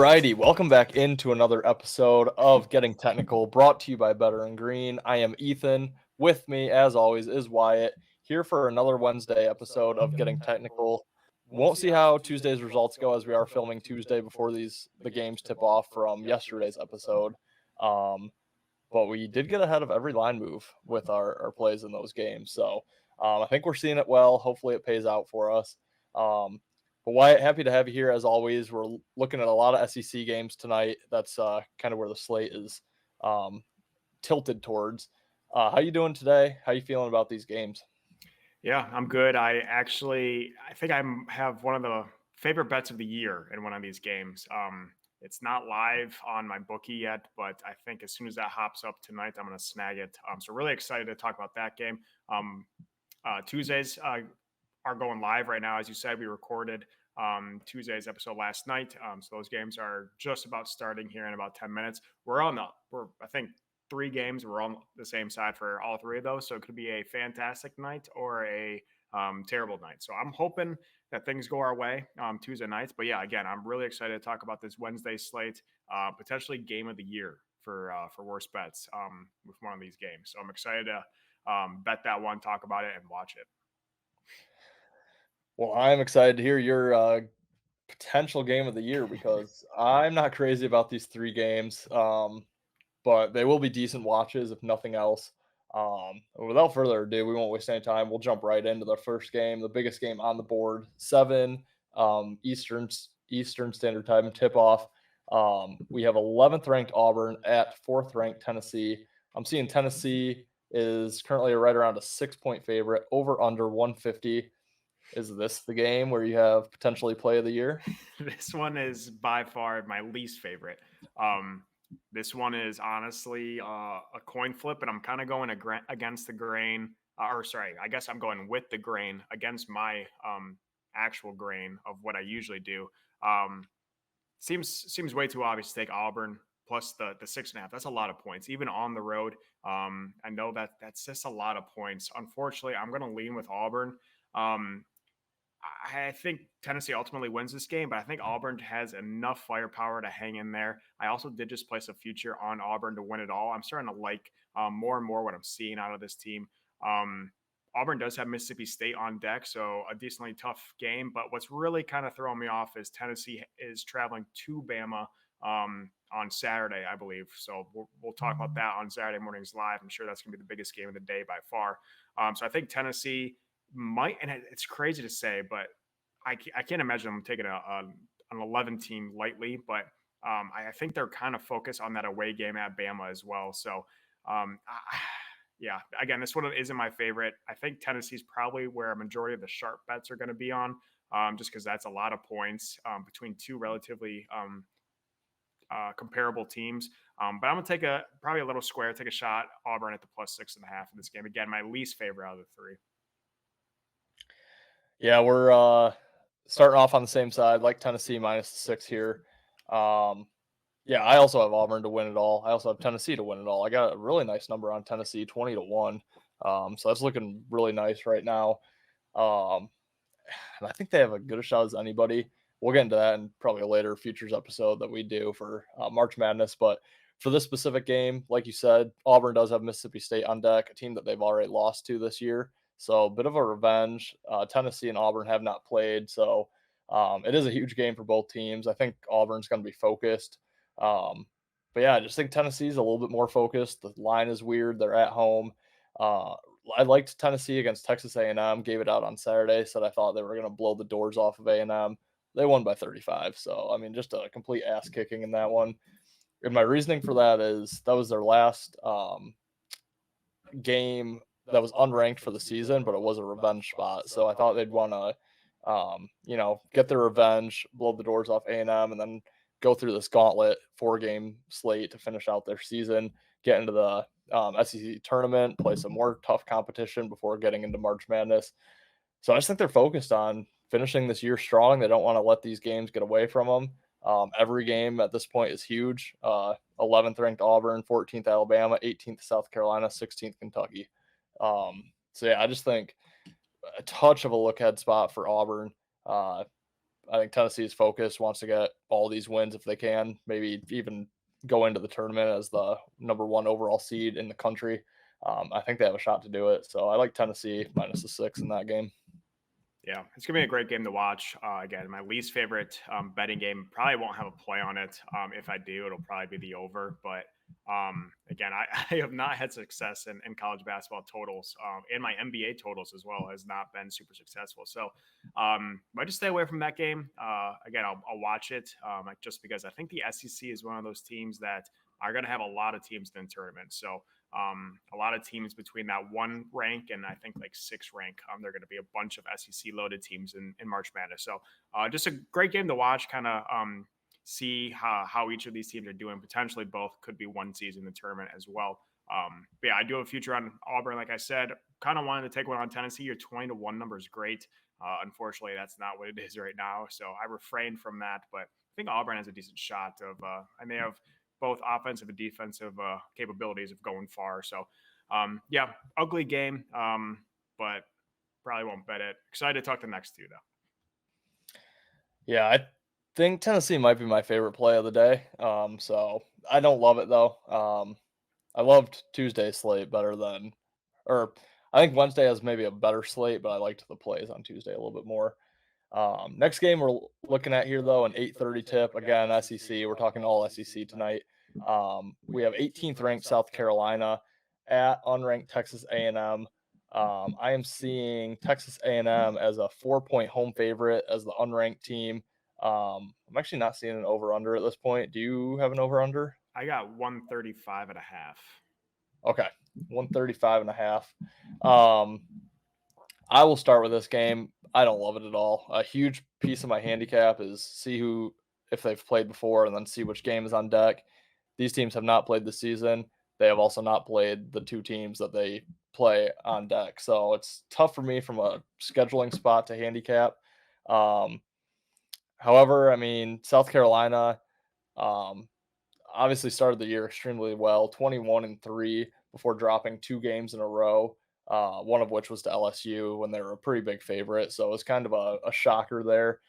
righty, welcome back into another episode of Getting Technical, brought to you by Better and Green. I am Ethan. With me, as always, is Wyatt, here for another Wednesday episode of Getting Technical. Won't see how Tuesday's results go as we are filming Tuesday before the games tip off from yesterday's episode. But we did get ahead of every line move with our plays in those games. So I think we're seeing it well. Hopefully it pays out for us. But Wyatt, happy to have you here as always. We're looking at a lot of SEC games tonight. That's kind of where the slate is tilted towards. How you doing today? How you feeling about these games? Yeah, I'm good. I think I have one of the favorite bets of the year in one of these games. It's not live on my bookie yet, but I think as soon as that hops up tonight, I'm going to snag it. So really excited to talk about that game. Tuesdays are going live right now. As you said, we recorded Tuesday's episode last night. So those games are just about starting here in about 10 minutes. I think 3 games. We're on the same side for all 3 of those. So it could be a fantastic night or a terrible night. So I'm hoping that things go our way Tuesday nights. But yeah, again, I'm really excited to talk about this Wednesday slate, potentially game of the year for worst bets with one of these games. So I'm excited to bet that one, talk about it, and watch it. Well, I'm excited to hear your potential game of the year because I'm not crazy about these 3 games. But they will be decent watches if nothing else. Without further ado, we won't waste any time. We'll jump right into the first game, the biggest game on the board, 7 Eastern Standard Time tip off. We have 11th ranked Auburn at 4th ranked Tennessee. I'm seeing Tennessee is currently right around a 6-point favorite, over under 150. Is this the game where you have potentially play of the year? This one is by far my least favorite. This one is honestly a coin flip, and I'm kind of going against the grain. I guess I'm going with the grain against my actual grain of what I usually do. Seems way too obvious to take Auburn plus the 6.5. That's a lot of points, even on the road. I know that's just a lot of points. Unfortunately, I'm going to lean with Auburn. I think Tennessee ultimately wins this game, but I think Auburn has enough firepower to hang in there. I also did just place a future on Auburn to win it all. I'm starting to like more and more what I'm seeing out of this team. Auburn does have Mississippi State on deck, so a decently tough game. But what's really kind of throwing me off is Tennessee is traveling to Bama on Saturday, I believe. So we'll talk about that on Saturday mornings live. I'm sure that's going to be the biggest game of the day by far. So I think Tennessee might, and it's crazy to say, but I can't imagine them taking an 11 team lightly, but I think they're kind of focused on that away game at Bama as well. So, yeah, again, this one isn't my favorite. I think Tennessee's probably where a majority of the sharp bets are going to be on, just because that's a lot of points between 2 relatively comparable teams. But I'm going to take probably a little square, take a shot, Auburn at the plus 6.5 in this game. Again, my least favorite out of the 3. Yeah, we're starting off on the same side, like Tennessee minus the 6 here. Yeah, I also have Auburn to win it all. I also have Tennessee to win it all. I got a really nice number on Tennessee, 20-1. So that's looking really nice right now. And I think they have as good a shot as anybody. We'll get into that in probably a later futures episode that we do for March Madness. But for this specific game, like you said, Auburn does have Mississippi State on deck, a team that they've already lost to this year. So a bit of a revenge. Tennessee and Auburn have not played. So it is a huge game for both teams. I think Auburn's going to be focused. But yeah, I just think Tennessee's a little bit more focused. The line is weird. They're at home. I liked Tennessee against Texas A&M, gave it out on Saturday, said I thought they were going to blow the doors off of A&M. They won by 35. So, I mean, just a complete ass kicking in that one. And my reasoning for that is that was their last game that was unranked for the season, but it was a revenge spot. So I thought they'd want to, get their revenge, blow the doors off A&M, and then go through this gauntlet 4-game slate to finish out their season, get into the SEC tournament, play some more tough competition before getting into March Madness. So I just think they're focused on finishing this year strong. They don't want to let these games get away from them. Every game at this point is huge. 11th ranked Auburn, 14th Alabama, 18th South Carolina, 16th Kentucky. So yeah, I just think a touch of a look ahead spot for Auburn. I think Tennessee's focus wants to get all these wins if they can, maybe even go into the tournament as the number one overall seed in the country. I think they have a shot to do it. So I like Tennessee minus the 6 in that game. Yeah, it's gonna be a great game to watch. Again, my least favorite betting game. Probably won't have a play on it. If I do, it'll probably be the over. But again, I have not had success in college basketball totals, and my NBA totals as well has not been super successful. So might just stay away from that game. Again, I'll watch it just because I think the SEC is one of those teams that are going to have a lot of teams in the tournament. So a lot of teams between that 1 rank and I think like 6 rank. They're going to be a bunch of SEC loaded teams in March Madness. So just a great game to watch, kind of see how each of these teams are doing. Potentially both could be one season in the tournament as well. But yeah, I do have a future on Auburn. Like I said, kind of wanted to take one on Tennessee. Your 20-1 number is great. Unfortunately, that's not what it is right now. So I refrain from that. But I think Auburn has a decent shot of, and they have both offensive and defensive capabilities of going far. So, yeah, ugly game, but probably won't bet it. Excited to talk to the next two, though. Yeah, I think Tennessee might be my favorite play of the day. So I don't love it though. I loved Tuesday's slate better than, or I think Wednesday has maybe a better slate, but I liked the plays on Tuesday a little bit more. Next game we're looking at here though, an 8:30 tip again, SEC. We're talking all SEC tonight. We have 18th ranked South Carolina at unranked Texas A&M. I am seeing Texas A&M as a 4-point home favorite as the unranked team. I'm actually not seeing an over under at this point. Do you have an over under? I got 135.5. Okay, 135 and a half. I will start with this game. I don't love it at all. A huge piece of my handicap is see who, if they've played before, and then see which game is on deck. These teams have not played this season. They have also not played the 2 teams that they play on deck. So it's tough for me from a scheduling spot to handicap. Um, However, I mean, South Carolina um, obviously started the year extremely well, 21-3 before dropping 2 games in a row, one of which was to LSU when they were a pretty big favorite. So it was kind of a shocker there.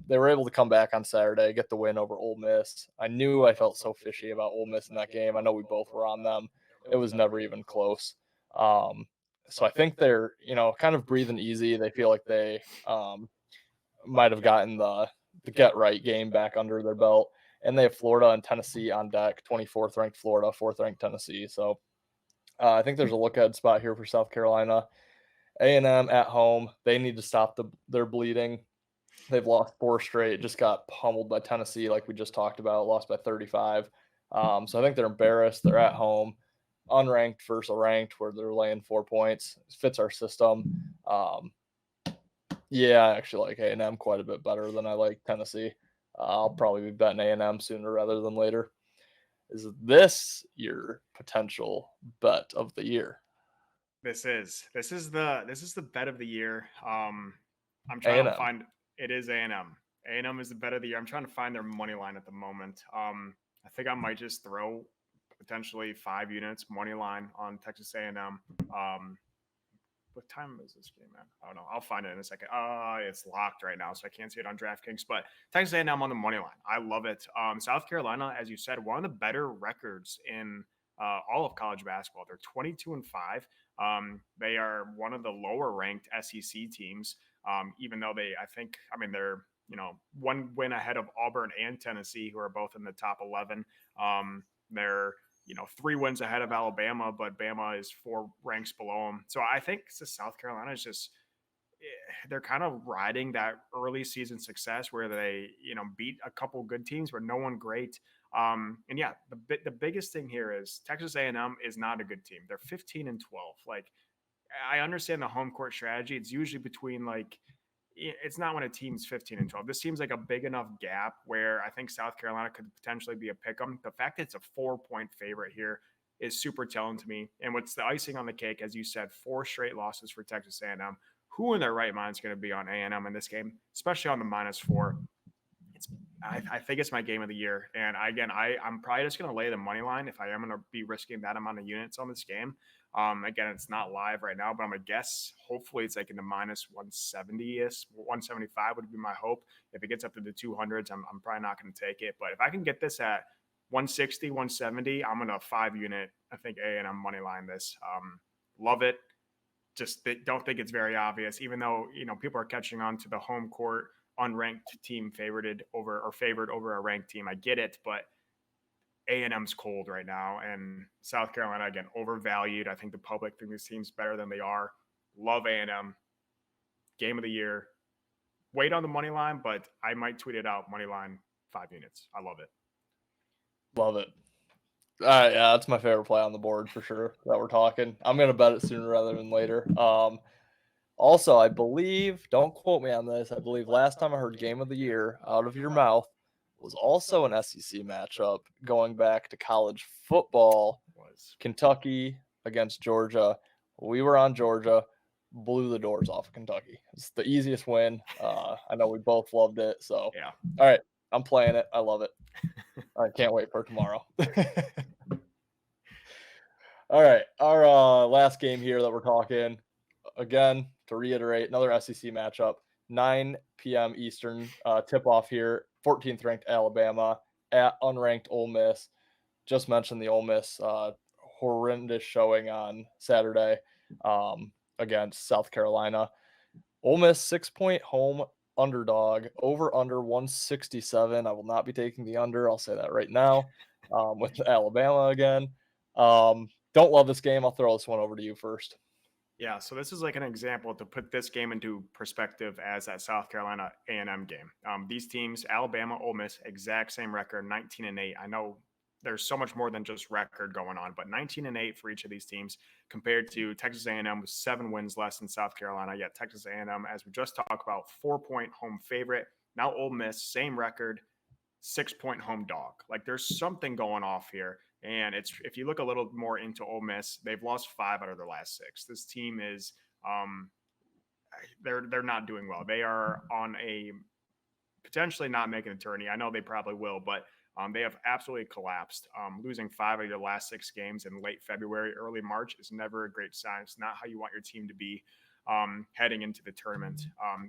They were able to come back on Saturday, get the win over Ole Miss. I knew I felt so fishy about Ole Miss in that game. I know we both were on them. It was never even close. Um, so I think they're, kind of breathing easy. They feel like they might have gotten the get right game back under their belt. And they have Florida and Tennessee on deck, 24th ranked Florida, 4th ranked Tennessee. So I think there's a look ahead spot here for South Carolina. A&M at home, they need to stop their bleeding. They've lost 4 straight, just got pummeled by Tennessee, like we just talked about, lost by 35. So I think they're embarrassed. They're at home, unranked versus a ranked, where they're laying 4 points. It fits our system. Yeah, I actually like A&M quite a bit better than I like Tennessee. I'll probably be betting A&M sooner rather than later. Is this your potential bet of the year? This is the bet of the year. I'm trying to A&M. find it is A&M. A&M is the bet of the year. I'm trying to find their money line at the moment. I think I might just throw potentially 5 units money line on Texas A&M. What time is this game at? I don't know. I'll find it in a second. It's locked right now, so I can't see it on DraftKings. But Texas A&M on the money line. I love it. South Carolina, as you said, one of the better records in all of college basketball. They're 22-5. They are one of the lower ranked SEC teams. Even though they're 1 win ahead of Auburn and Tennessee, who are both in the top 11. They're 3 wins ahead of Alabama, but Bama is 4 ranks below them. So I think South Carolina is just they're kind of riding that early season success where they beat a couple good teams, but no one great. And yeah, the biggest thing here is Texas A&M is not a good team. They're 15-12. Like I understand the home court strategy. It's usually between it's not when a team's 15-12. This seems like a big enough gap where I think South Carolina could potentially be a pick 'em. The fact that it's a 4-point favorite here is super telling to me. And what's the icing on the cake, as you said, 4 straight losses for Texas A&M. Who in their right mind is going to be on A&M in this game, especially on the -4? I think it's my game of the year. And I'm probably just going to lay the money line if I am going to be risking that amount of units on this game. Again, it's not live right now, but I'm gonna guess hopefully it's like in the minus 170 ish, 175 would be my hope. If it gets up to the 200s, I'm probably not going to take it. But if I can get this at 160, 170, I'm gonna 5 unit. I think A&M money line this. Love it. Just don't think it's very obvious, even though people are catching on to the home court unranked team favored over a ranked team. I get it, but A&M's cold right now, and South Carolina again overvalued. I think the public think this team's better than they are. Love A&M. Game of the year. Wait on the money line, but I might tweet it out. Money line 5 units. I love it. Love it. Yeah, that's my favorite play on the board for sure that we're talking. I'm gonna bet it sooner rather than later. Also, I believe, don't quote me on this, I believe last time I heard game of the year out of your mouth was also an SEC matchup going back to college football. Kentucky against Georgia. We were on Georgia, blew the doors off of Kentucky. It's the easiest win. I know we both loved it. So, Yeah. All right, I'm playing it. I love it. I can't wait for tomorrow. All right, our last game here that we're talking, again, to reiterate, another SEC matchup, 9 p.m. Eastern tip-off here, 14th ranked Alabama at unranked Ole Miss. Just mentioned the Ole Miss horrendous showing on Saturday against South Carolina. Ole Miss 6-point home underdog, over under 167. I will not be taking the under. I'll say that right now with Alabama again. Don't love this game. I'll throw this one over to you first. Yeah, so this is like an example to put this game into perspective as that South Carolina A&M game. These teams, Alabama, Ole Miss, exact same record, 19-8. I know there's so much more than just record going on, but 19-8 for each of these teams compared to Texas A&M with 7 wins less than South Carolina. Yet Texas A&M, as we just talked about, 4-point home favorite. Now Ole Miss, same record, 6-point home dog. Like there's something going off here. And it's if you look a little more into Ole Miss, they've lost 5 out of their last 6. This team is they're not doing well. They are on a potentially not making a tourney. I know they probably will, but they have absolutely collapsed. Losing 5 of your last 6 games in late February, early March is never a great sign. It's not how you want your team to be heading into the tournament.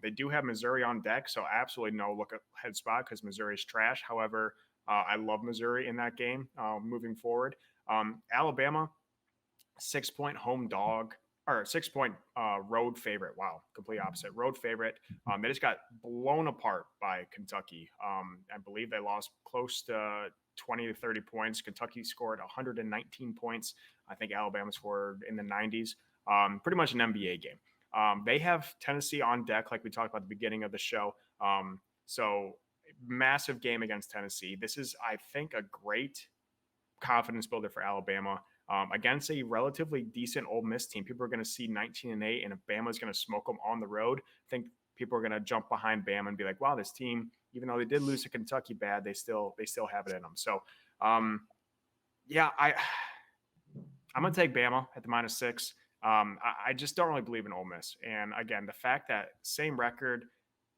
They do have Missouri on deck, so absolutely no look ahead spot because Missouri's trash. However, I love Missouri in that game moving forward. Alabama, 6-point home dog or 6-point road favorite. Wow, complete opposite. Road favorite. They just got blown apart by Kentucky. I believe they lost close to 20 to 30 points. Kentucky scored 119 points. I think Alabama scored in the 90s. Pretty much an NBA game. They have Tennessee on deck, like we talked about at the beginning of the show. So massive game against Tennessee. This is, I think, a great confidence builder for Alabama against a relatively decent Ole Miss team. People are going to see 19-8, and if Bama's going to smoke them on the road, I think people are going to jump behind Bama and be like, "Wow, this team, even though they did lose to Kentucky bad, they still have it in them." So, yeah, I'm going to take Bama at the -6. I just don't really believe in Ole Miss, and again, the fact that same record.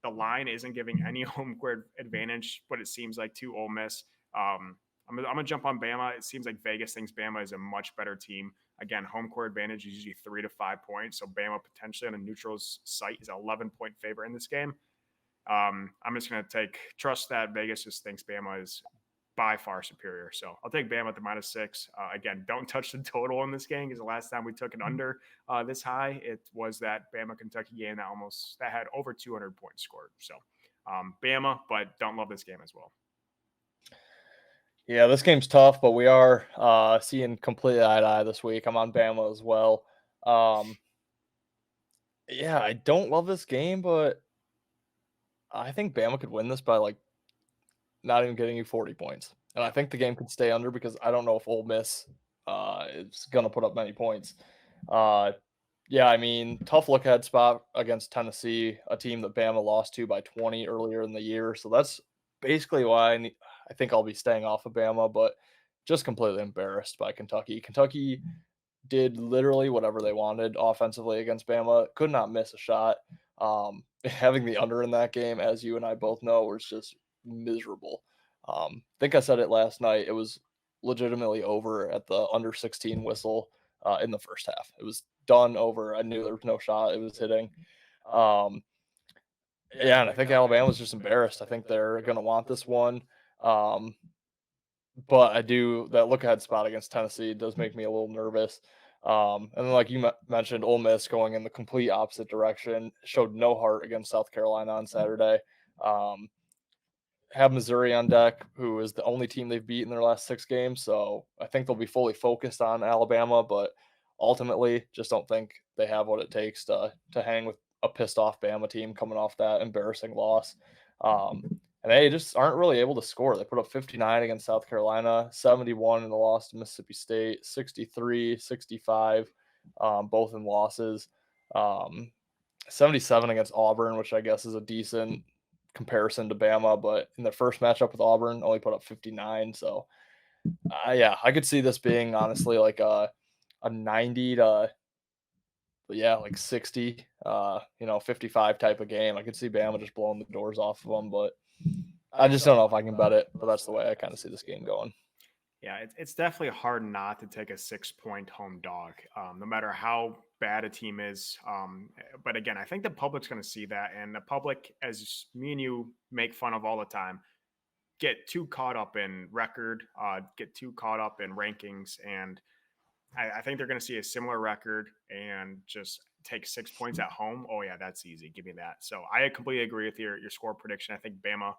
The line isn't giving any home court advantage, what it seems like, to Ole Miss. I'm going to jump on Bama. It seems like Vegas thinks Bama is a much better team. Again, home court advantage is usually 3 to 5 points. So Bama potentially on a neutral site is an 11-point favorite in this game. I'm just going to trust that Vegas just thinks Bama is by far superior. So I'll take Bama at the -6. Again, don't touch the total in this game because the last time we took it under this high, it was that Bama-Kentucky game that had over 200 points scored. So Bama, but don't love this game as well. Yeah, this game's tough, but we are seeing completely eye to eye this week. I'm on Bama as well. Yeah, I don't love this game, but I think Bama could win this by like not even getting you 40 points. And I think the game could stay under because I don't know if Ole Miss is going to put up many points. Yeah, I mean, tough look ahead spot against Tennessee, a team that Bama lost to by 20 earlier in the year. So that's basically why I think I'll be staying off of Bama, but just completely embarrassed by Kentucky. Kentucky did literally whatever they wanted offensively against Bama, could not miss a shot. Having the under in that game, as you and I both know, was just miserable. I think I said it last night. It was legitimately over at the under 16 whistle in the first half. It was done over. I knew there was no shot it was hitting. Yeah, and I think Alabama's just embarrassed. I think they're going to want this one. But I do, that look ahead spot against Tennessee does make me a little nervous. And then, like you mentioned, Ole Miss going in the complete opposite direction, showed no heart against South Carolina on Saturday. Have Missouri on deck, who is the only team they've beat in their last 6 games. So I think they'll be fully focused on Alabama, but ultimately just don't think they have what it takes to hang with a pissed off Bama team coming off that embarrassing loss. And they just aren't really able to score. They put up 59 against South Carolina, 71 in the loss to Mississippi State, 63, 65, both in losses. 77 against Auburn, which I guess is a decent comparison to Bama, but in their first matchup with Auburn, only put up 59. So, yeah, I could see this being honestly like a 90 to, like 60, 55 type of game. I could see Bama just blowing the doors off of them, but I just don't know if I can bet it. But that's the way I kind of see this game going. Yeah, it's definitely hard not to take a 6-point home dog, no matter how bad a team is. But again, I think the public's going to see that. And the public, as me and you make fun of all the time, get too caught up in record, get too caught up in rankings. And I think they're going to see a similar record and just take 6 points at home. Oh, yeah, that's easy. Give me that. So I completely agree with your score prediction. I think Bama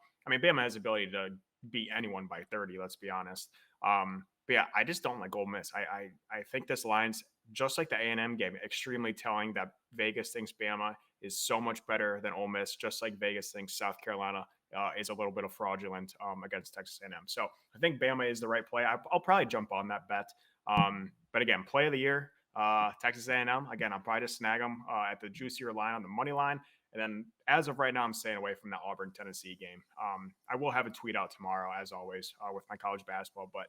has the ability to beat anyone by 30, let's be honest. But yeah, I just don't like Ole Miss. I think this line's just like the A&M game, extremely telling that Vegas thinks Bama is so much better than Ole Miss, just like Vegas thinks South Carolina is a little bit of fraudulent against Texas A&M. So I think Bama is the right play. I'll probably jump on that bet. But again, play of the year, Texas A&M. Again, I'll probably just snag them at the juicier line on the money line. And then as of right now, I'm staying away from the Auburn-Tennessee game. I will have a tweet out tomorrow, as always, with my college basketball. But,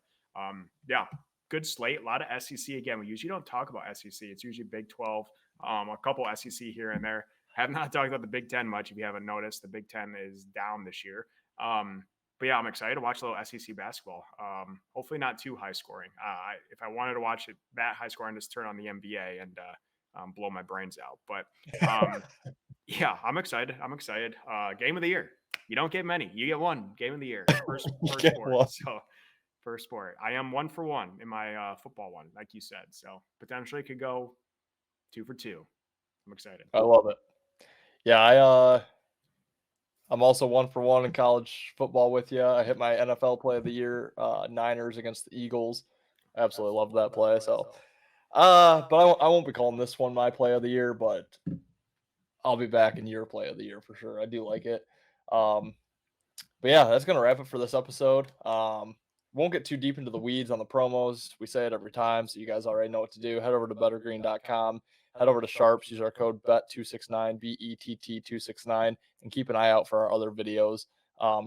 yeah, good slate. A lot of SEC. Again, we usually don't talk about SEC. It's usually Big 12, a couple SEC here and there. Have not talked about the Big 10 much. If you haven't noticed, the Big 10 is down this year. But, yeah, I'm excited to watch a little SEC basketball. Hopefully not too high scoring. If I wanted to watch it that high scoring, just turn on the NBA and blow my brains out. But yeah, I'm excited. Game of the year. You don't get many. You get one game of the year. First sport. So first sport. I am 1 for 1 in my football one, like you said. So potentially could go 2 for 2. I'm excited. I love it. Yeah, I'm also 1 for 1 in college football with you. I hit my NFL play of the year, Niners against the Eagles. I absolutely love that play. So, but I won't be calling this one my play of the year, but I'll be back in your play of the year for sure. I do like it. But yeah, that's going to wrap it for this episode. Won't get too deep into the weeds on the promos. We say it every time, so you guys already know what to do. Head over to bettergreen.com. Head over to Sharps. Use our code BET269, BETT269, and keep an eye out for our other videos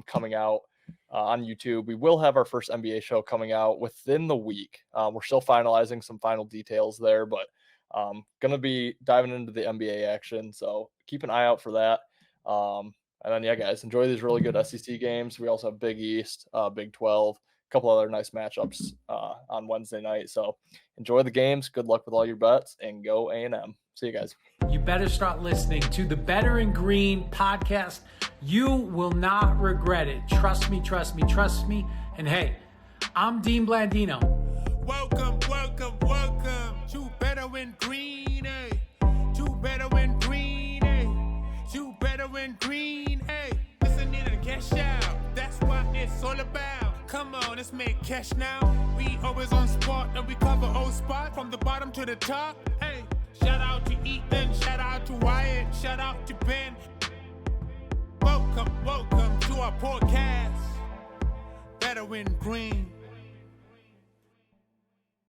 coming out on YouTube. We will have our first NBA show coming out within the week. We're still finalizing some final details there, but going to be diving into the NBA action, so keep an eye out for that. And then, yeah, guys, enjoy these really good SEC games. We also have Big East, Big 12, a couple other nice matchups on Wednesday night. So enjoy the games. Good luck with all your bets, and go A&M. See you guys. You better start listening to the Better in Green podcast. You will not regret it. Trust me. And hey, I'm Dean Blandino. Welcome to Better in Green, to Better in Green, to Better in Green, listen in and cash out, that's what it's all about. Come on, let's make cash now. We always on spot and we cover all spot from the bottom to the top. Hey, shout out to Ethan, shout out to Wyatt, shout out to Ben. Welcome to our podcast, Better in Green.